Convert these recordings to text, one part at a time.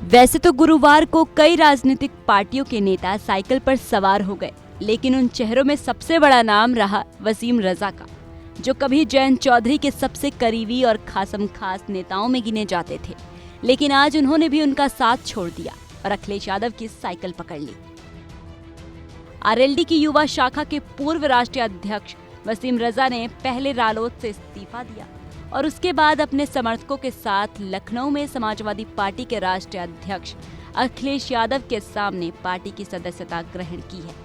वैसे तो गुरुवार को कई राजनीतिक पार्टियों के नेता साइकिल पर सवार हो गए, लेकिन उन चेहरों में सबसे बड़ा नाम रहा वसीम रजा का, जो कभी जयंत चौधरी के सबसे करीबी और खासम खास नेताओं में गिने जाते थे। लेकिन आज उन्होंने भी उनका साथ छोड़ दिया और अखिलेश यादव की साइकिल पकड़ ली। आरएलडी की युवा शाखा के पूर्व राष्ट्रीय अध्यक्ष वसीम रजा ने पहले रालोद से इस्तीफा दिया और उसके बाद अपने समर्थकों के साथ लखनऊ में समाजवादी पार्टी के राष्ट्रीय अध्यक्ष अखिलेश यादव के सामने पार्टी की सदस्यता ग्रहण की है।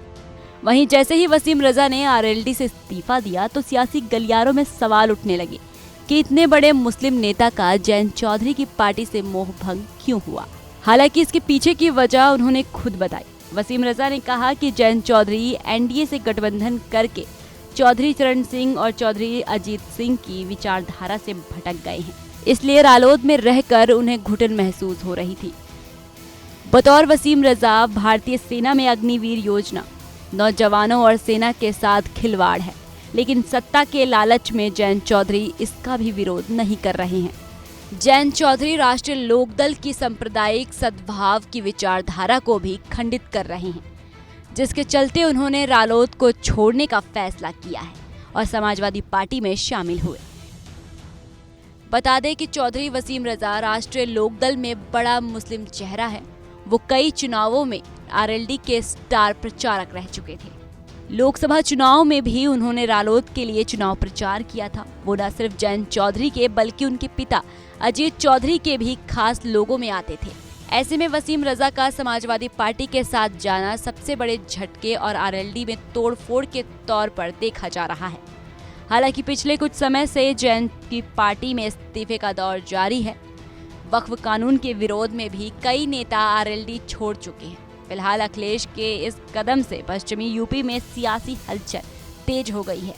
वहीं जैसे ही वसीम रजा ने आरएलडी से इस्तीफा दिया तो सियासी गलियारों में सवाल उठने लगे कि इतने बड़े मुस्लिम नेता का जयंत चौधरी की पार्टी से मोह भंग क्यों हुआ। हालांकि इसके पीछे की वजह उन्होंने खुद बताई। वसीम रजा ने कहा कि जयंत चौधरी एनडीए से गठबंधन करके चौधरी चरण सिंह और चौधरी अजीत सिंह की विचारधारा से भटक गए हैं, इसलिए रालोद में रहकर उन्हें घुटन महसूस हो रही थी। बतौर वसीम रजा, भारतीय सेना में अग्निवीर योजना नौजवानों और सेना के साथ खिलवाड़ है, लेकिन सत्ता के लालच में जयंत चौधरी इसका भी विरोध नहीं कर रहे हैं। जयंत चौधरी राष्ट्रीय लोकदल की सांप्रदायिक सद्भाव की विचारधारा को भी खंडित कर रहे हैं, जिसके चलते उन्होंने रालोद को छोड़ने का फैसला किया है और समाजवादी पार्टी में शामिल हुए। बता दें कि चौधरी वसीम रजा राष्ट्रीय लोकदल में बड़ा मुस्लिम चेहरा है। वो कई चुनावों में आरएलडी के स्टार प्रचारक रह चुके थे। लोकसभा चुनाव में भी उन्होंने रालोद के लिए चुनाव प्रचार किया था। वो न सिर्फ जयंत चौधरी के बल्कि उनके पिता अजीत चौधरी के भी खास लोगों में आते थे। ऐसे में वसीम रजा का समाजवादी पार्टी के साथ जाना सबसे बड़े झटके और आरएलडी में तोड़फोड़ के तौर पर देखा जा रहा है। हालांकि पिछले कुछ समय से जयंत की पार्टी में इस्तीफे का दौर जारी है। वक्फ कानून के विरोध में भी कई नेता आरएलडी छोड़ चुके हैं। फिलहाल अखिलेश के इस कदम से पश्चिमी यूपी में सियासी हलचल तेज हो गई है।